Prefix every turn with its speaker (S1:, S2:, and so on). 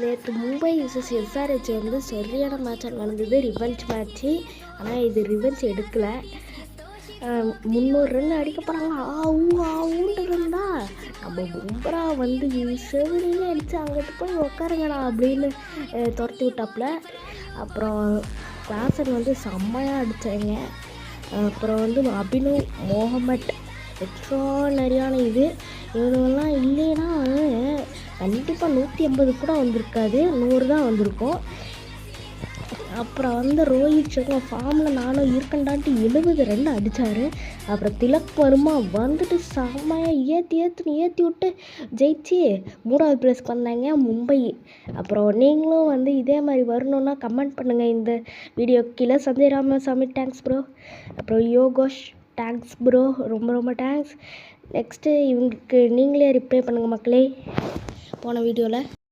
S1: நேற்று Mumbai vs SRH வந்து சரியான மேட்சாக நடந்தது. Revenge match. ஆனால் இது ரிவெஞ்ச் எடுக்கலை. 300 ரன் அடிக்க போகிறாங்க. ஆவுன்ட்டு இருந்தா நம்ம பும்ரா வந்து செவிலியே அடித்து அங்கிட்டு போய் உட்காருங்கடா அப்படின்னு துரத்தி விட்டாப்புல. அப்புறம் கிளாசன் வந்து செம்மையாக அடித்தாங்க. அப்புறம் வந்து அபினவ் மொஹமட் எக்ஸ்ட்ரானரியான இது. இவனுங்கெல்லாம் இல்லைன்னா கண்டிப்பாக 150 கூட வந்திருக்காது, 100 தான் வந்திருக்கும். அப்புறம் வந்து ரோஹித் சர்மா ஃபார்மில் நானும் இருக்கண்டான்ட்டு 70 ரன் அடித்தார். அப்புறம் திலக் வர்மா வந்துட்டு செம்மையாக ஏற்றி விட்டு ஜெயிச்சு 3வது ப்ளேஸ்க்கு வந்தாங்க மும்பை. அப்புறம் நீங்களும் வந்து இதே மாதிரி வரணுன்னா கமெண்ட் பண்ணுங்கள் இந்த வீடியோ கீழே. Sanjay Ramasamy thanks bro. அப்புறம் யோகோஷ் தேங்க்ஸ் ப்ரோ, ரொம்ப தேங்க்ஸ். நெக்ஸ்ட்டு இவங்களுக்கு நீங்களே ரிப்ளை பண்ணுங்கள் மக்களே போன வீடியோவில்.